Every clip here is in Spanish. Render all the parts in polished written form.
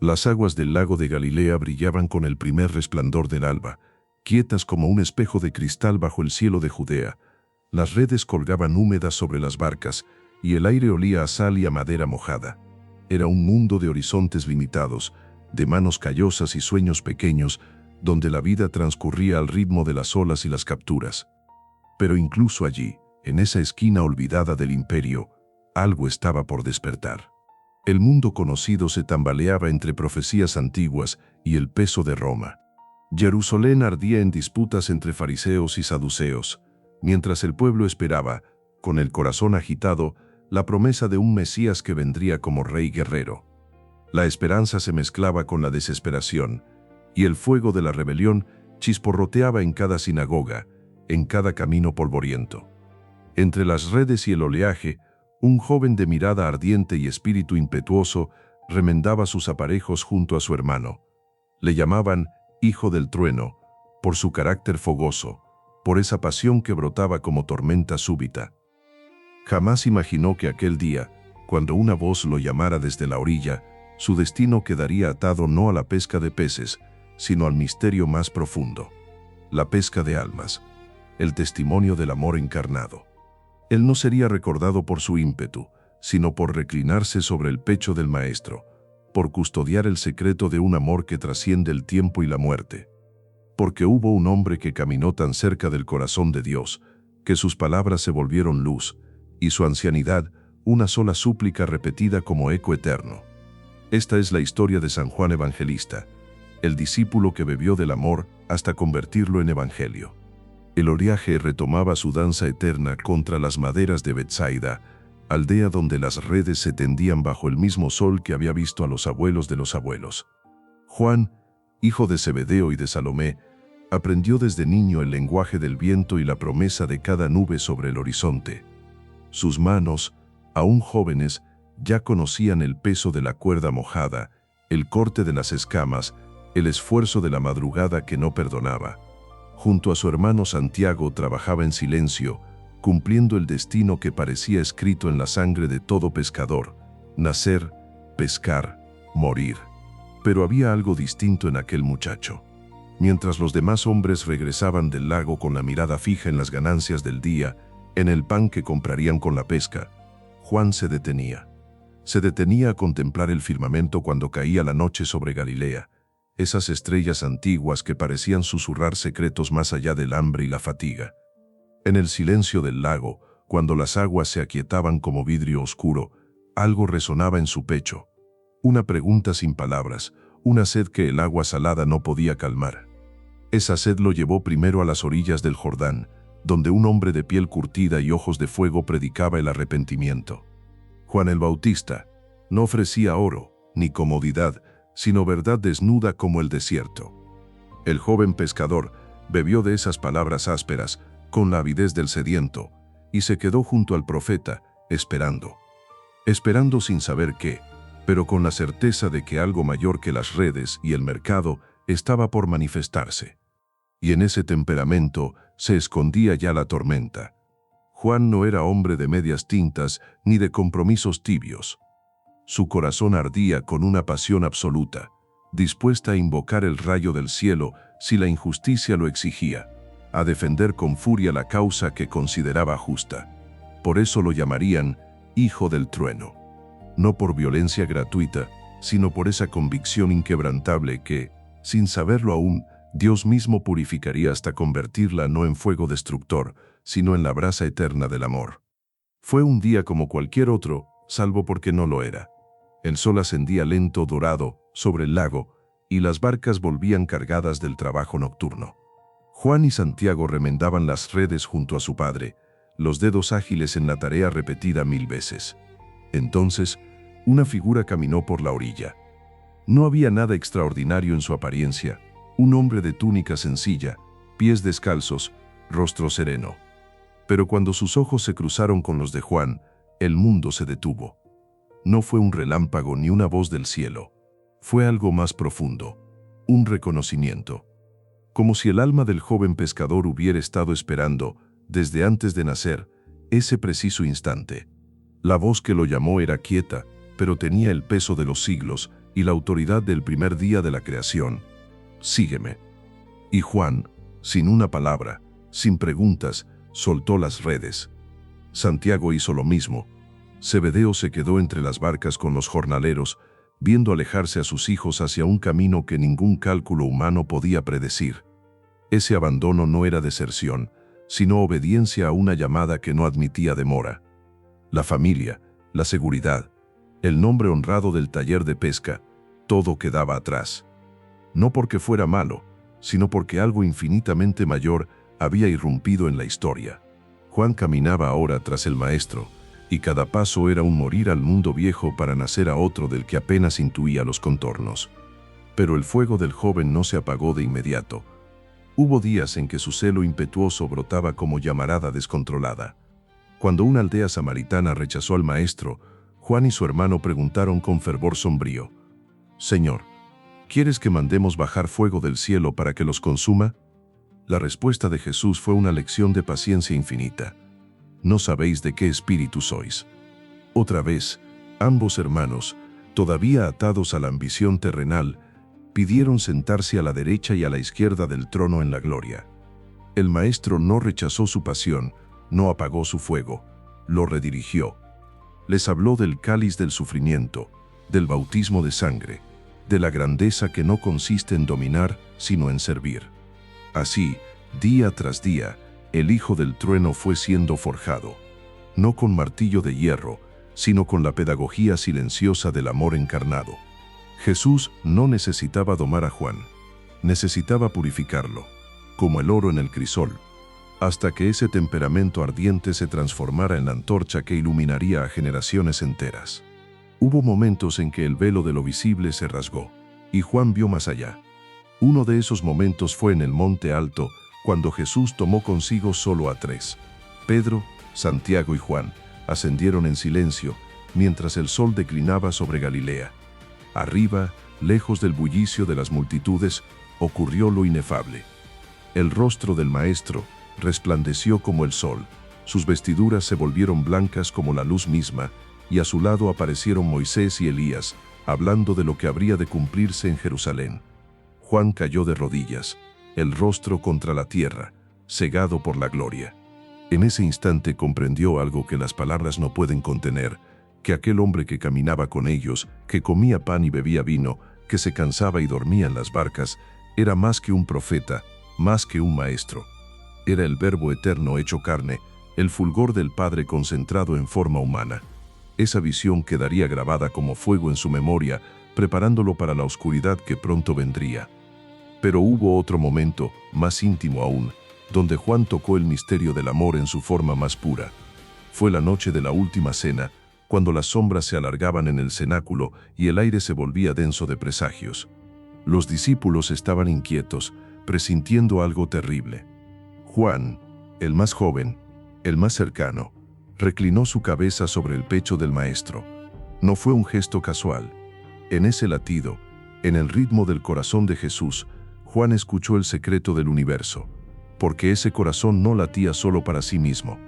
Las aguas del lago de Galilea brillaban con el primer resplandor del alba, quietas como un espejo de cristal bajo el cielo de Judea. Las redes colgaban húmedas sobre las barcas, y el aire olía a sal y a madera mojada. Era un mundo de horizontes limitados, de manos callosas y sueños pequeños, donde la vida transcurría al ritmo de las olas y las capturas. Pero incluso allí, en esa esquina olvidada del imperio, algo estaba por despertar. El mundo conocido se tambaleaba entre profecías antiguas y el peso de Roma. Jerusalén ardía en disputas entre fariseos y saduceos, mientras el pueblo esperaba, con el corazón agitado, la promesa de un Mesías que vendría como rey guerrero. La esperanza se mezclaba con la desesperación, y el fuego de la rebelión chisporroteaba en cada sinagoga, en cada camino polvoriento. Entre las redes y el oleaje, un joven de mirada ardiente y espíritu impetuoso remendaba sus aparejos junto a su hermano. Le llamaban Hijo del Trueno, por su carácter fogoso, por esa pasión que brotaba como tormenta súbita. Jamás imaginó que aquel día, cuando una voz lo llamara desde la orilla, su destino quedaría atado no a la pesca de peces, sino al misterio más profundo, la pesca de almas, el testimonio del amor encarnado. Él no sería recordado por su ímpetu, sino por reclinarse sobre el pecho del Maestro, por custodiar el secreto de un amor que trasciende el tiempo y la muerte. Porque hubo un hombre que caminó tan cerca del corazón de Dios, que sus palabras se volvieron luz, y su ancianidad una sola súplica repetida como eco eterno. Esta es la historia de San Juan Evangelista, el discípulo que bebió del amor hasta convertirlo en evangelio. El oleaje retomaba su danza eterna contra las maderas de Betsaida, aldea donde las redes se tendían bajo el mismo sol que había visto a los abuelos de los abuelos. Juan, hijo de Zebedeo y de Salomé, aprendió desde niño el lenguaje del viento y la promesa de cada nube sobre el horizonte. Sus manos, aún jóvenes, ya conocían el peso de la cuerda mojada, el corte de las escamas, el esfuerzo de la madrugada que no perdonaba. Junto a su hermano Santiago trabajaba en silencio, cumpliendo el destino que parecía escrito en la sangre de todo pescador: nacer, pescar, morir. Pero había algo distinto en aquel muchacho. Mientras los demás hombres regresaban del lago con la mirada fija en las ganancias del día, en el pan que comprarían con la pesca, Juan se detenía. Se detenía a contemplar el firmamento cuando caía la noche sobre Galilea, esas estrellas antiguas que parecían susurrar secretos más allá del hambre y la fatiga. En el silencio del lago, cuando las aguas se aquietaban como vidrio oscuro, algo resonaba en su pecho. Una pregunta sin palabras, una sed que el agua salada no podía calmar. Esa sed lo llevó primero a las orillas del Jordán, donde un hombre de piel curtida y ojos de fuego predicaba el arrepentimiento. Juan el Bautista no ofrecía oro, ni comodidad, sino verdad desnuda como el desierto. El joven pescador bebió de esas palabras ásperas, con la avidez del sediento, y se quedó junto al profeta, esperando. Esperando sin saber qué, pero con la certeza de que algo mayor que las redes y el mercado estaba por manifestarse. Y en ese temperamento se escondía ya la tormenta. Juan no era hombre de medias tintas ni de compromisos tibios. Su corazón ardía con una pasión absoluta, dispuesta a invocar el rayo del cielo si la injusticia lo exigía, a defender con furia la causa que consideraba justa. Por eso lo llamarían Hijo del Trueno. No por violencia gratuita, sino por esa convicción inquebrantable que, sin saberlo aún, Dios mismo purificaría hasta convertirla no en fuego destructor, sino en la brasa eterna del amor. Fue un día como cualquier otro, salvo porque no lo era. El sol ascendía lento, dorado, sobre el lago, y las barcas volvían cargadas del trabajo nocturno. Juan y Santiago remendaban las redes junto a su padre, los dedos ágiles en la tarea repetida 1000 veces. Entonces, una figura caminó por la orilla. No había nada extraordinario en su apariencia, un hombre de túnica sencilla, pies descalzos, rostro sereno. Pero cuando sus ojos se cruzaron con los de Juan, el mundo se detuvo. No fue un relámpago ni una voz del cielo. Fue algo más profundo, un reconocimiento. Como si el alma del joven pescador hubiera estado esperando, desde antes de nacer, ese preciso instante. La voz que lo llamó era quieta, pero tenía el peso de los siglos, y la autoridad del primer día de la creación. Sígueme. Y Juan, sin una palabra, sin preguntas, soltó las redes. Santiago hizo lo mismo. Zebedeo se quedó entre las barcas con los jornaleros, viendo alejarse a sus hijos hacia un camino que ningún cálculo humano podía predecir. Ese abandono no era deserción, sino obediencia a una llamada que no admitía demora. La familia, la seguridad, el nombre honrado del taller de pesca, todo quedaba atrás. No porque fuera malo, sino porque algo infinitamente mayor había irrumpido en la historia. Juan caminaba ahora tras el Maestro, y cada paso era un morir al mundo viejo para nacer a otro del que apenas intuía los contornos. Pero el fuego del joven no se apagó de inmediato. Hubo días en que su celo impetuoso brotaba como llamarada descontrolada. Cuando una aldea samaritana rechazó al Maestro, Juan y su hermano preguntaron con fervor sombrío: «Señor, ¿quieres que mandemos bajar fuego del cielo para que los consuma?». La respuesta de Jesús fue una lección de paciencia infinita. «No sabéis de qué espíritu sois». Otra vez, ambos hermanos, todavía atados a la ambición terrenal, pidieron sentarse a la derecha y a la izquierda del trono en la gloria. El Maestro no rechazó su pasión, no apagó su fuego, lo redirigió. Les habló del cáliz del sufrimiento, del bautismo de sangre, de la grandeza que no consiste en dominar, sino en servir. Así, día tras día, el Hijo del Trueno fue siendo forjado, no con martillo de hierro, sino con la pedagogía silenciosa del amor encarnado. Jesús no necesitaba domar a Juan, necesitaba purificarlo, como el oro en el crisol, hasta que ese temperamento ardiente se transformara en la antorcha que iluminaría a generaciones enteras. Hubo momentos en que el velo de lo visible se rasgó, y Juan vio más allá. Uno de esos momentos fue en el monte alto, cuando Jesús tomó consigo solo a tres. Pedro, Santiago y Juan ascendieron en silencio, mientras el sol declinaba sobre Galilea. Arriba, lejos del bullicio de las multitudes, ocurrió lo inefable. El rostro del Maestro resplandeció como el sol, sus vestiduras se volvieron blancas como la luz misma, y a su lado aparecieron Moisés y Elías, hablando de lo que habría de cumplirse en Jerusalén. Juan cayó de rodillas, el rostro contra la tierra, cegado por la gloria. En ese instante comprendió algo que las palabras no pueden contener, que aquel hombre que caminaba con ellos, que comía pan y bebía vino, que se cansaba y dormía en las barcas, era más que un profeta, más que un maestro. Era el Verbo eterno hecho carne, el fulgor del Padre concentrado en forma humana. Esa visión quedaría grabada como fuego en su memoria, preparándolo para la oscuridad que pronto vendría. Pero hubo otro momento, más íntimo aún, donde Juan tocó el misterio del amor en su forma más pura. Fue la noche de la última cena, cuando las sombras se alargaban en el cenáculo y el aire se volvía denso de presagios. Los discípulos estaban inquietos, presintiendo algo terrible. Juan, el más joven, el más cercano, reclinó su cabeza sobre el pecho del Maestro. No fue un gesto casual. En ese latido, en el ritmo del corazón de Jesús, Juan escuchó el secreto del universo, porque ese corazón no latía solo para sí mismo,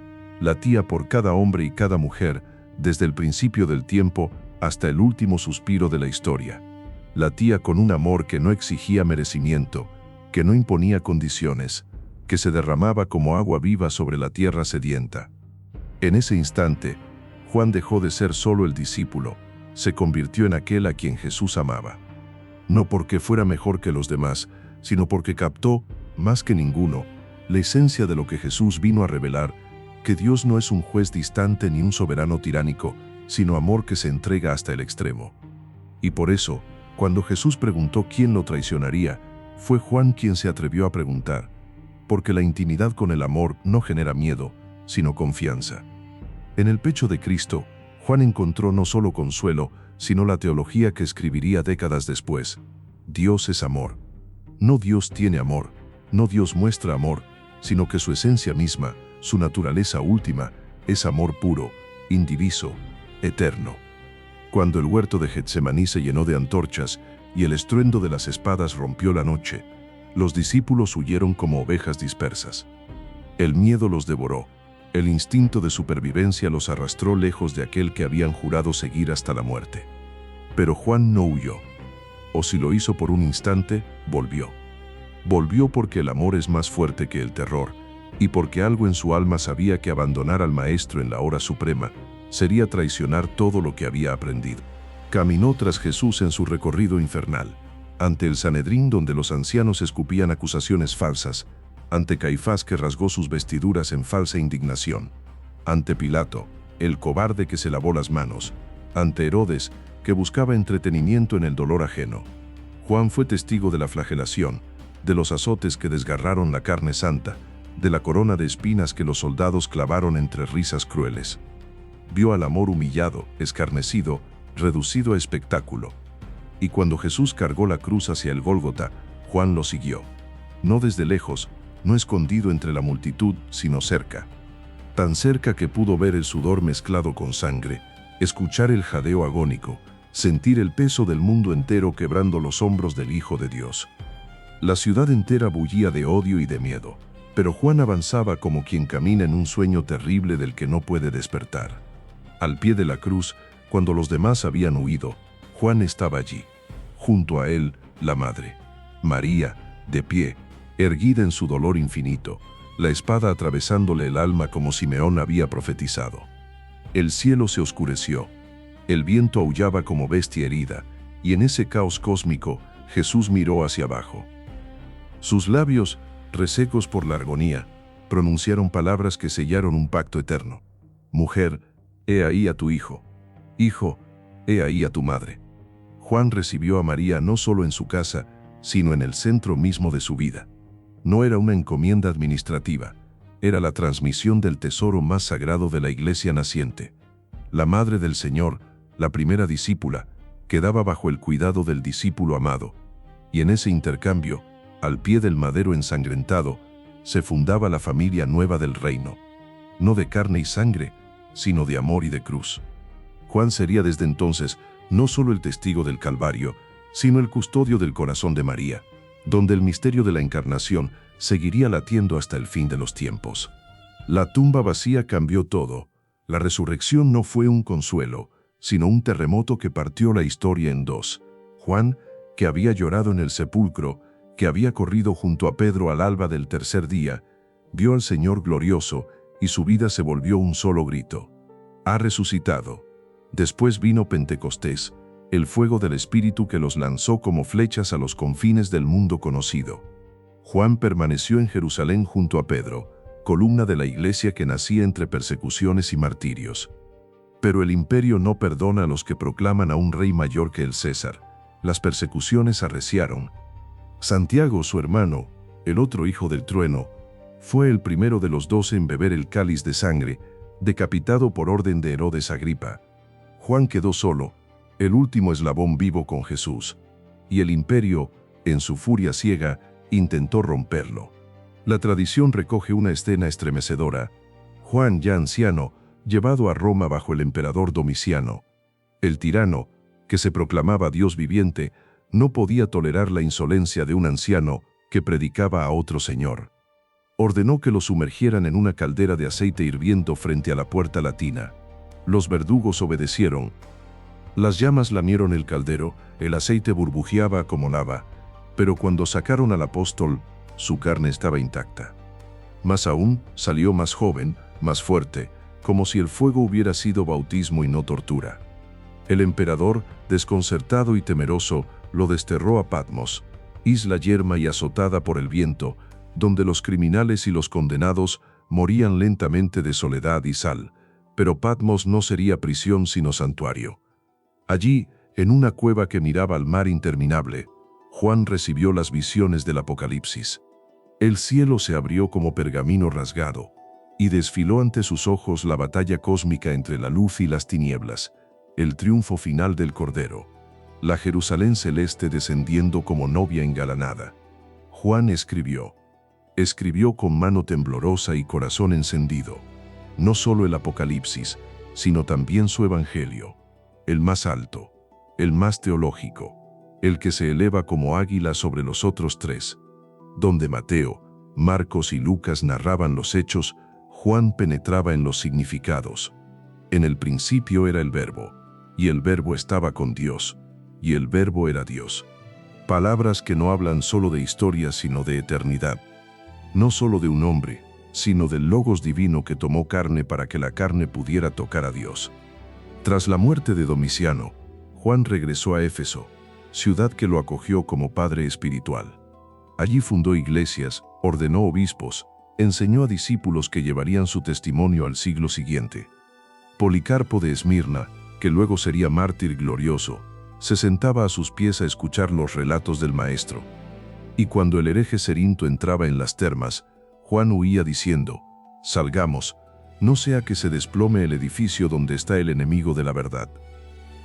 latía por cada hombre y cada mujer, desde el principio del tiempo hasta el último suspiro de la historia. Latía con un amor que no exigía merecimiento, que no imponía condiciones, que se derramaba como agua viva sobre la tierra sedienta. En ese instante, Juan dejó de ser solo el discípulo, se convirtió en aquel a quien Jesús amaba. No porque fuera mejor que los demás, sino porque captó, más que ninguno, la esencia de lo que Jesús vino a revelar, que Dios no es un juez distante ni un soberano tiránico, sino amor que se entrega hasta el extremo. Y por eso, cuando Jesús preguntó quién lo traicionaría, fue Juan quien se atrevió a preguntar, porque la intimidad con el amor no genera miedo, sino confianza. En el pecho de Cristo, Juan encontró no solo consuelo, sino la teología que escribiría décadas después. Dios es amor. No Dios tiene amor, no Dios muestra amor, sino que su esencia misma, su naturaleza última, es amor puro, indiviso, eterno. Cuando el huerto de Getsemaní se llenó de antorchas y el estruendo de las espadas rompió la noche, los discípulos huyeron como ovejas dispersas. El miedo los devoró, el instinto de supervivencia los arrastró lejos de aquel que habían jurado seguir hasta la muerte. Pero Juan no huyó. o si lo hizo por un instante, volvió. Volvió porque el amor es más fuerte que el terror, y porque algo en su alma sabía que abandonar al Maestro en la hora suprema sería traicionar todo lo que había aprendido. Caminó tras Jesús en su recorrido infernal, ante el Sanedrín donde los ancianos escupían acusaciones falsas, ante Caifás que rasgó sus vestiduras en falsa indignación, ante Pilato, el cobarde que se lavó las manos, ante Herodes, que buscaba entretenimiento en el dolor ajeno. Juan fue testigo de la flagelación, de los azotes que desgarraron la carne santa, de la corona de espinas que los soldados clavaron entre risas crueles. Vio al amor humillado, escarnecido, reducido a espectáculo. Y cuando Jesús cargó la cruz hacia el Gólgota, Juan lo siguió. No desde lejos, no escondido entre la multitud, sino cerca. Tan cerca que pudo ver el sudor mezclado con sangre, escuchar el jadeo agónico, sentir el peso del mundo entero quebrando los hombros del Hijo de Dios. La ciudad entera bullía de odio y de miedo, pero Juan avanzaba como quien camina en un sueño terrible del que no puede despertar. Al pie de la cruz, cuando los demás habían huido, Juan estaba allí. Junto a él, la madre, María, de pie, erguida en su dolor infinito, la espada atravesándole el alma como Simeón había profetizado. El cielo se oscureció, el viento aullaba como bestia herida, y en ese caos cósmico, Jesús miró hacia abajo. Sus labios, resecos por la agonía, pronunciaron palabras que sellaron un pacto eterno. Mujer, he ahí a tu hijo. Hijo, he ahí a tu madre. Juan recibió a María no solo en su casa, sino en el centro mismo de su vida. No era una encomienda administrativa, era la transmisión del tesoro más sagrado de la iglesia naciente. La madre del Señor, la primera discípula, quedaba bajo el cuidado del discípulo amado, y en ese intercambio, al pie del madero ensangrentado, se fundaba la familia nueva del reino, no de carne y sangre, sino de amor y de cruz. Juan sería desde entonces no solo el testigo del Calvario, sino el custodio del corazón de María, donde el misterio de la encarnación seguiría latiendo hasta el fin de los tiempos. La tumba vacía cambió todo. La resurrección no fue un consuelo, sino un terremoto que partió la historia en dos. Juan, que había llorado en el sepulcro, que había corrido junto a Pedro al alba del tercer día, vio al Señor glorioso y su vida se volvió un solo grito. Ha resucitado. Después vino Pentecostés, el fuego del Espíritu que los lanzó como flechas a los confines del mundo conocido. Juan permaneció en Jerusalén junto a Pedro, columna de la iglesia que nacía entre persecuciones y martirios. Pero el imperio no perdona a los que proclaman a un rey mayor que el César. Las persecuciones arreciaron. Santiago, su hermano, el otro hijo del trueno, fue el primero de los 12 en beber el cáliz de sangre, decapitado por orden de Herodes Agripa. Juan quedó solo, el último eslabón vivo con Jesús, y el imperio, en su furia ciega, intentó romperlo. La tradición recoge una escena estremecedora. Juan, ya anciano, llevado a Roma bajo el emperador Domiciano. El tirano, que se proclamaba Dios viviente, no podía tolerar la insolencia de un anciano que predicaba a otro señor. Ordenó que lo sumergieran en una caldera de aceite hirviendo frente a la puerta latina. Los verdugos obedecieron. Las llamas lamieron el caldero, el aceite burbujeaba como lava, pero cuando sacaron al apóstol, su carne estaba intacta. Más aún, salió más joven, más fuerte, como si el fuego hubiera sido bautismo y no tortura. El emperador, desconcertado y temeroso, lo desterró a Patmos, isla yerma y azotada por el viento, donde los criminales y los condenados morían lentamente de soledad y sal, pero Patmos no sería prisión sino santuario. Allí, en una cueva que miraba al mar interminable, Juan recibió las visiones del Apocalipsis. El cielo se abrió como pergamino rasgado, y desfiló ante sus ojos la batalla cósmica entre la luz y las tinieblas, el triunfo final del Cordero, la Jerusalén celeste descendiendo como novia engalanada. Juan escribió con mano temblorosa y corazón encendido, no solo el Apocalipsis, sino también su Evangelio, el más alto, el más teológico, el que se eleva como águila sobre los otros tres. Donde Mateo, Marcos y Lucas narraban los hechos, Juan penetraba en los significados. En el principio era el Verbo, y el Verbo estaba con Dios, y el Verbo era Dios. Palabras que no hablan solo de historias, sino de eternidad. No solo de un hombre, sino del Logos divino que tomó carne para que la carne pudiera tocar a Dios. Tras la muerte de Domiciano, Juan regresó a Éfeso, ciudad que lo acogió como padre espiritual. Allí fundó iglesias, ordenó obispos, enseñó a discípulos que llevarían su testimonio al siglo siguiente. Policarpo de Esmirna, que luego sería mártir glorioso, se sentaba a sus pies a escuchar los relatos del maestro. Y cuando el hereje Cerinto entraba en las termas, Juan huía diciendo: «Salgamos, no sea que se desplome el edificio donde está el enemigo de la verdad».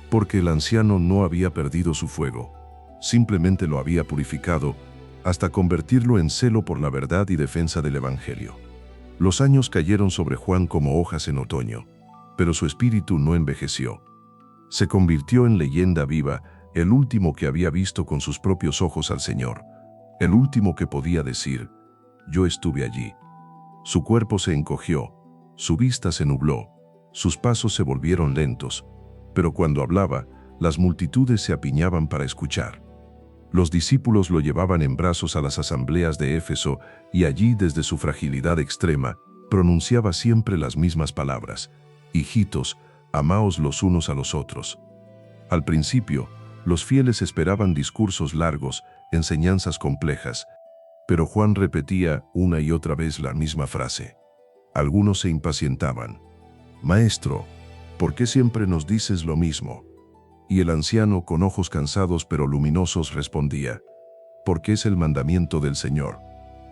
Porque el anciano no había perdido su fuego, simplemente lo había purificado hasta convertirlo en celo por la verdad y defensa del Evangelio. Los años cayeron sobre Juan como hojas en otoño, pero su espíritu no envejeció. Se convirtió en leyenda viva, el último que había visto con sus propios ojos al Señor, el último que podía decir: «Yo estuve allí». Su cuerpo se encogió, su vista se nubló, sus pasos se volvieron lentos, pero cuando hablaba, las multitudes se apiñaban para escuchar. Los discípulos lo llevaban en brazos a las asambleas de Éfeso y allí, desde su fragilidad extrema, pronunciaba siempre las mismas palabras: «Hijitos, amaos los unos a los otros». Al principio, los fieles esperaban discursos largos, enseñanzas complejas, pero Juan repetía una y otra vez la misma frase. Algunos se impacientaban: «Maestro, ¿por qué siempre nos dices lo mismo?». Y el anciano, con ojos cansados pero luminosos, respondía: «Porque es el mandamiento del Señor,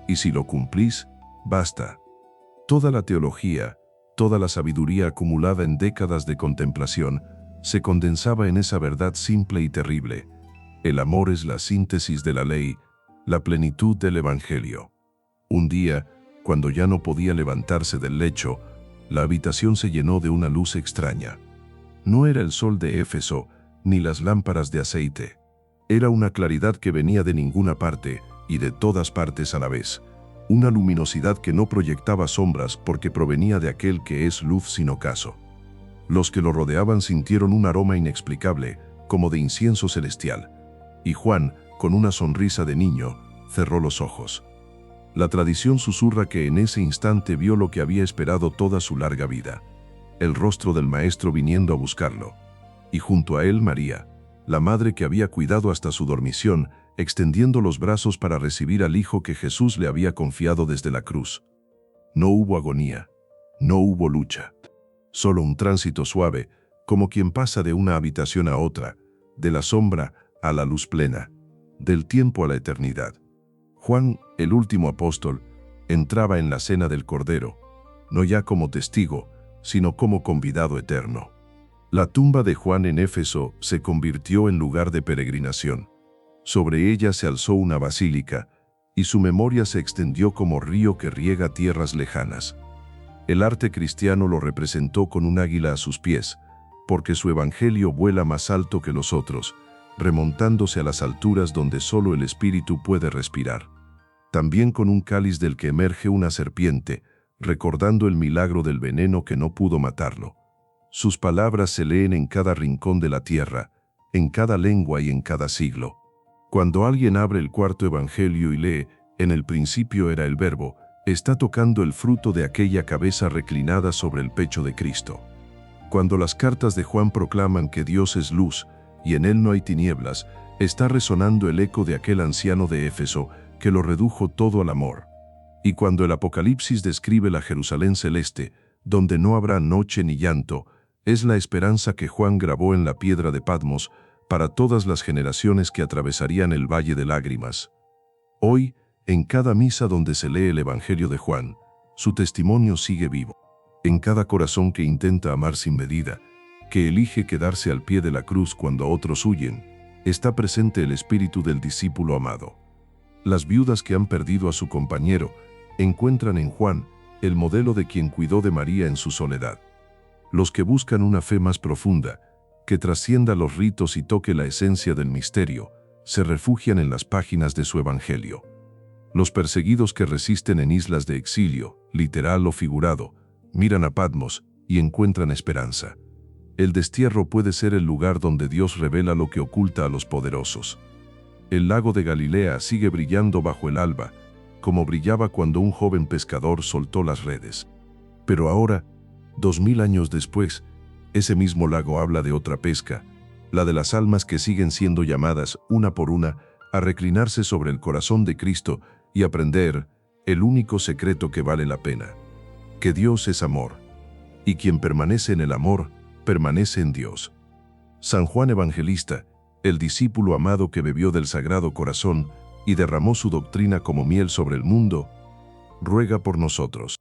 y si lo cumplís, basta». Toda la teología, toda la sabiduría acumulada en décadas de contemplación, se condensaba en esa verdad simple y terrible: el amor es la síntesis de la ley, la plenitud del Evangelio. Un día, cuando ya no podía levantarse del lecho, la habitación se llenó de una luz extraña. No era el sol de Éfeso, ni las lámparas de aceite. Era una claridad que venía de ninguna parte y de todas partes a la vez. Una luminosidad que no proyectaba sombras porque provenía de aquel que es luz sin ocaso. Los que lo rodeaban sintieron un aroma inexplicable, como de incienso celestial. Y Juan, con una sonrisa de niño, cerró los ojos. La tradición susurra que en ese instante vio lo que había esperado toda su larga vida: el rostro del Maestro viniendo a buscarlo. Y junto a él María, la madre que había cuidado hasta su dormición, extendiendo los brazos para recibir al Hijo que Jesús le había confiado desde la cruz. No hubo agonía, no hubo lucha. Solo un tránsito suave, como quien pasa de una habitación a otra, de la sombra a la luz plena, del tiempo a la eternidad. Juan, el último apóstol, entraba en la cena del Cordero, no ya como testigo, sino como convidado eterno. La tumba de Juan en Éfeso se convirtió en lugar de peregrinación. Sobre ella se alzó una basílica, y su memoria se extendió como río que riega tierras lejanas. El arte cristiano lo representó con un águila a sus pies, porque su evangelio vuela más alto que los otros, remontándose a las alturas donde solo el espíritu puede respirar. También con un cáliz del que emerge una serpiente, recordando el milagro del veneno que no pudo matarlo. Sus palabras se leen en cada rincón de la tierra, en cada lengua y en cada siglo. Cuando alguien abre el cuarto evangelio y lee: «En el principio era el Verbo», está tocando el fruto de aquella cabeza reclinada sobre el pecho de Cristo. Cuando las cartas de Juan proclaman que Dios es luz y en él no hay tinieblas, está resonando el eco de aquel anciano de Éfeso que lo redujo todo al amor. Y cuando el Apocalipsis describe la Jerusalén celeste, donde no habrá noche ni llanto, es la esperanza que Juan grabó en la piedra de Patmos para todas las generaciones que atravesarían el valle de lágrimas. Hoy, en cada misa donde se lee el Evangelio de Juan, su testimonio sigue vivo. En cada corazón que intenta amar sin medida, que elige quedarse al pie de la cruz cuando otros huyen, está presente el espíritu del discípulo amado. Las viudas que han perdido a su compañero encuentran en Juan el modelo de quien cuidó de María en su soledad. Los que buscan una fe más profunda, que trascienda los ritos y toque la esencia del misterio, se refugian en las páginas de su Evangelio. Los perseguidos que resisten en islas de exilio, literal o figurado, miran a Patmos y encuentran esperanza. El destierro puede ser el lugar donde Dios revela lo que oculta a los poderosos. El lago de Galilea sigue brillando bajo el alba, como brillaba cuando un joven pescador soltó las redes. Pero ahora, 2000 años después, ese mismo lago habla de otra pesca, la de las almas que siguen siendo llamadas, una por una, a reclinarse sobre el corazón de Cristo y aprender el único secreto que vale la pena: que Dios es amor, y quien permanece en el amor, permanece en Dios. San Juan Evangelista, el discípulo amado que bebió del Sagrado Corazón y derramó su doctrina como miel sobre el mundo, ruega por nosotros.